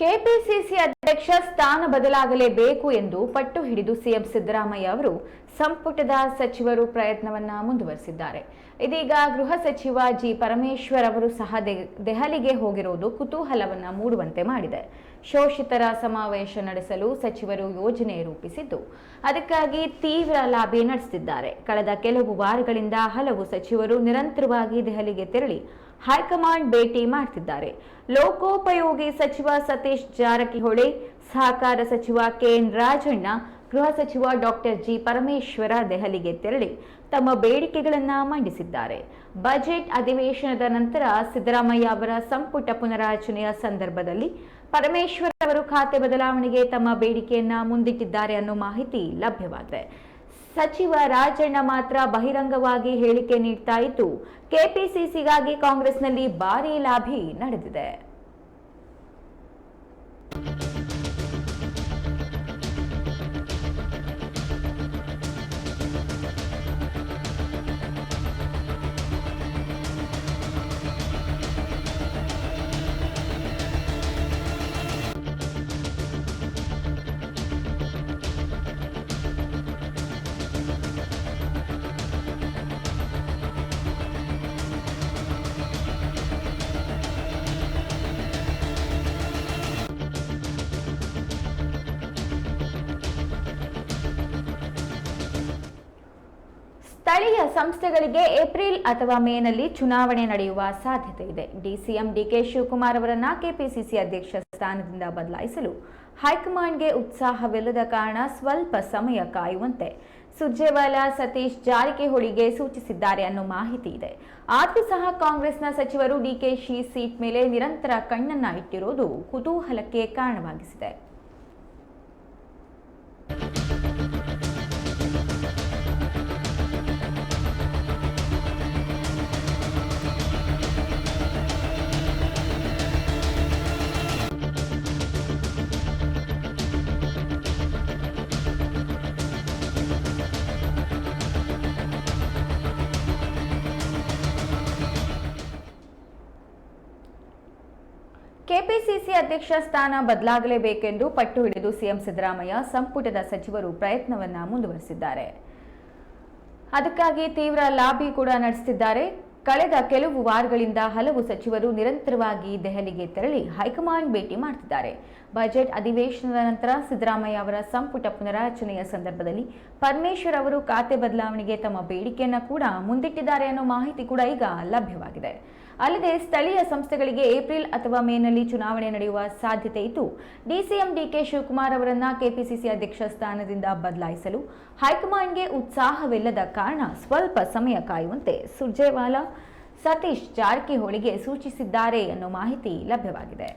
KPCC ಅಧ್ಯಕ್ಷ ಸ್ಥಾನ ಬದಲಾಗಲೇಬೇಕು ಎಂದು ಪಟ್ಟು ಹಿಡಿದು ಸಿಎಂ ಸಿದ್ದರಾಮಯ್ಯ ಅವರು ಸಂಪುಟದ ಸಚಿವರು ಪ್ರಯತ್ನವನ್ನ ಮುಂದುವರೆಸಿದ್ದಾರೆ. ಇದೀಗ ಗೃಹ ಸಚಿವ ಜಿ ಪರಮೇಶ್ವರ್ ಅವರು ಸಹ ದೆಹಲಿಗೆ ಹೋಗಿರುವುದು ಕುತೂಹಲವನ್ನ ಮೂಡುವಂತೆ ಮಾಡಿದೆ. ಶೋಷಿತರ ಸಮಾವೇಶ ನಡೆಸಲು ಸಚಿವರು ಯೋಜನೆ ರೂಪಿಸಿದ್ದು, ಅದಕ್ಕಾಗಿ ತೀವ್ರ ಲಾಬಿ ನಡೆಸುತ್ತಿದ್ದಾರೆ. ಕಳೆದ ಕೆಲವು ವಾರಗಳಿಂದ ಹಲವು ಸಚಿವರು ನಿರಂತರವಾಗಿ ದೆಹಲಿಗೆ ತೆರಳಿ ಹೈಕಮಾಂಡ್ ಭೇಟಿ ಮಾಡುತ್ತಿದ್ದಾರೆ. ಲೋಕೋಪಯೋಗಿ ಸಚಿವ ಸತೀಶ್ ಜಾರಕಿಹೊಳಿ, ಸಹಕಾರ ಸಚಿವ ಕೆಎನ್ ರಾಜಣ್ಣ, ಗೃಹ ಸಚಿವ ಡಾಕ್ಟರ್ ಜಿ ಪರಮೇಶ್ವರ ದೆಹಲಿಗೆ ತೆರಳಿ ತಮ್ಮ ಬೇಡಿಕೆಗಳನ್ನು ಮಂಡಿಸಿದ್ದಾರೆ. ಬಜೆಟ್ ಅಧಿವೇಶನದ ನಂತರ ಸಿದ್ದರಾಮಯ್ಯ ಅವರ ಸಂಪುಟ ಪುನರಾರಚನೆಯ ಸಂದರ್ಭದಲ್ಲಿ ಪರಮೇಶ್ವರ್ ಅವರು ಖಾತೆ ಬದಲಾವಣೆಗೆ ತಮ್ಮ ಬೇಡಿಕೆಯನ್ನ ಮುಂದಿಟ್ಟಿದ್ದಾರೆ ಅನ್ನೋ ಮಾಹಿತಿ ಲಭ್ಯವಾಗಿದೆ. ಸಚಿವ ರಾಜಣ್ಣ ಮಾತ್ರ ಬಹಿರಂಗವಾಗಿ ಹೇಳಿಕೆ ನೀಡ್ತಾ ಇದ್ದು, ಕೆಪಿಸಿಸಿಗಾಗಿ ಕಾಂಗ್ರೆಸ್ನಲ್ಲಿ ಭಾರೀ ಲಾಬಿ ನಡೆದಿದೆ. ಸ್ಥಳೀಯ ಸಂಸ್ಥೆಗಳಿಗೆ ಏಪ್ರಿಲ್ ಅಥವಾ ಮೇನಲ್ಲಿ ಚುನಾವಣೆ ನಡೆಯುವ ಸಾಧ್ಯತೆ ಇದೆ. ಡಿಸಿಎಂ ಡಿಕೆ ಶಿವಕುಮಾರ್ ಅವರನ್ನ ಕೆಪಿಸಿಸಿ ಅಧ್ಯಕ್ಷ ಸ್ಥಾನದಿಂದ ಬದಲಾಯಿಸಲು ಹೈಕಮಾಂಡ್ಗೆ ಉತ್ಸಾಹವಿಲ್ಲದ ಕಾರಣ ಸ್ವಲ್ಪ ಸಮಯ ಕಾಯುವಂತೆ ಸುರ್ಜೇವಾಲಾ ಸತೀಶ್ ಜಾರಕಿಹೊಳಿಗೆ ಸೂಚಿಸಿದ್ದಾರೆ ಅನ್ನೋ ಮಾಹಿತಿ ಇದೆ. ಆದರೂ ಸಹ ಕಾಂಗ್ರೆಸ್ನ ಸಚಿವರು ಡಿಕೆಶಿ ಸೀಟ್ ಮೇಲೆ ನಿರಂತರ ಕಣ್ಣನ್ನ ಇಟ್ಟಿರೋದು ಕುತೂಹಲಕ್ಕೆ ಕಾರಣವಾಗಿಸಿದೆ. ಕೆಪಿಸಿಸಿ ಅಧ್ಯಕ್ಷ ಸ್ಥಾನ ಬದಲಾಗಲೇಬೇಕೆಂದು ಪಟ್ಟು ಹಿಡಿದು ಸಿಎಂ ಸಿದ್ದರಾಮಯ್ಯ ಸಂಪುಟದ ಸಚಿವರು ಪ್ರಯತ್ನವನ್ನ ಮುಂದುವರೆಸಿದ್ದಾರೆ. ಅದಕ್ಕಾಗಿ ತೀವ್ರ ಲಾಬಿ ಕೂಡ ನಡೆಸುತ್ತಿದ್ದಾರೆ. ಕಳೆದ ಕೆಲವು ವಾರಗಳಿಂದ ಹಲವು ಸಚಿವರು ನಿರಂತರವಾಗಿ ದೆಹಲಿಗೆ ತೆರಳಿ ಹೈಕಮಾಂಡ್ ಭೇಟಿ ಮಾಡುತ್ತಿದ್ದಾರೆ. ಬಜೆಟ್ ಅಧಿವೇಶನದ ನಂತರ ಸಿದ್ದರಾಮಯ್ಯ ಅವರ ಸಂಪುಟ ಪುನರಾರಚನೆಯ ಸಂದರ್ಭದಲ್ಲಿ ಪರಮೇಶ್ವರ್ ಅವರು ಖಾತೆ ಬದಲಾವಣೆಗೆ ತಮ್ಮ ಬೇಡಿಕೆಯನ್ನು ಕೂಡ ಮುಂದಿಟ್ಟಿದ್ದಾರೆ ಅನ್ನೋ ಮಾಹಿತಿ ಕೂಡ ಈಗ ಲಭ್ಯವಾಗಿದೆ. ಅಲ್ಲದೆ ಸ್ಥಳೀಯ ಸಂಸ್ಥೆಗಳಿಗೆ ಏಪ್ರಿಲ್ ಅಥವಾ ಮೇನಲ್ಲಿ ಚುನಾವಣೆ ನಡೆಯುವ ಸಾಧ್ಯತೆ ಇದ್ದು, ಡಿಸಿಎಂ ಡಿಕೆ ಶಿವಕುಮಾರ್ ಅವರನ್ನ ಕೆಪಿಸಿಸಿ ಅಧ್ಯಕ್ಷ ಸ್ಥಾನದಿಂದ ಬದಲಾಯಿಸಲು ಹೈಕಮಾಂಡ್ಗೆ ಉತ್ಸಾಹವಿಲ್ಲದ ಕಾರಣ ಸ್ವಲ್ಪ ಸಮಯ ಕಾಯುವಂತೆ ಸುರ್ಜೇವಾಲಾ ಸತೀಶ್ ಜಾರಕಿಹೊಳಿಗೆ ಸೂಚಿಸಿದ್ದಾರೆ ಅನ್ನೋ ಮಾಹಿತಿ ಲಭ್ಯವಾಗಿದೆ.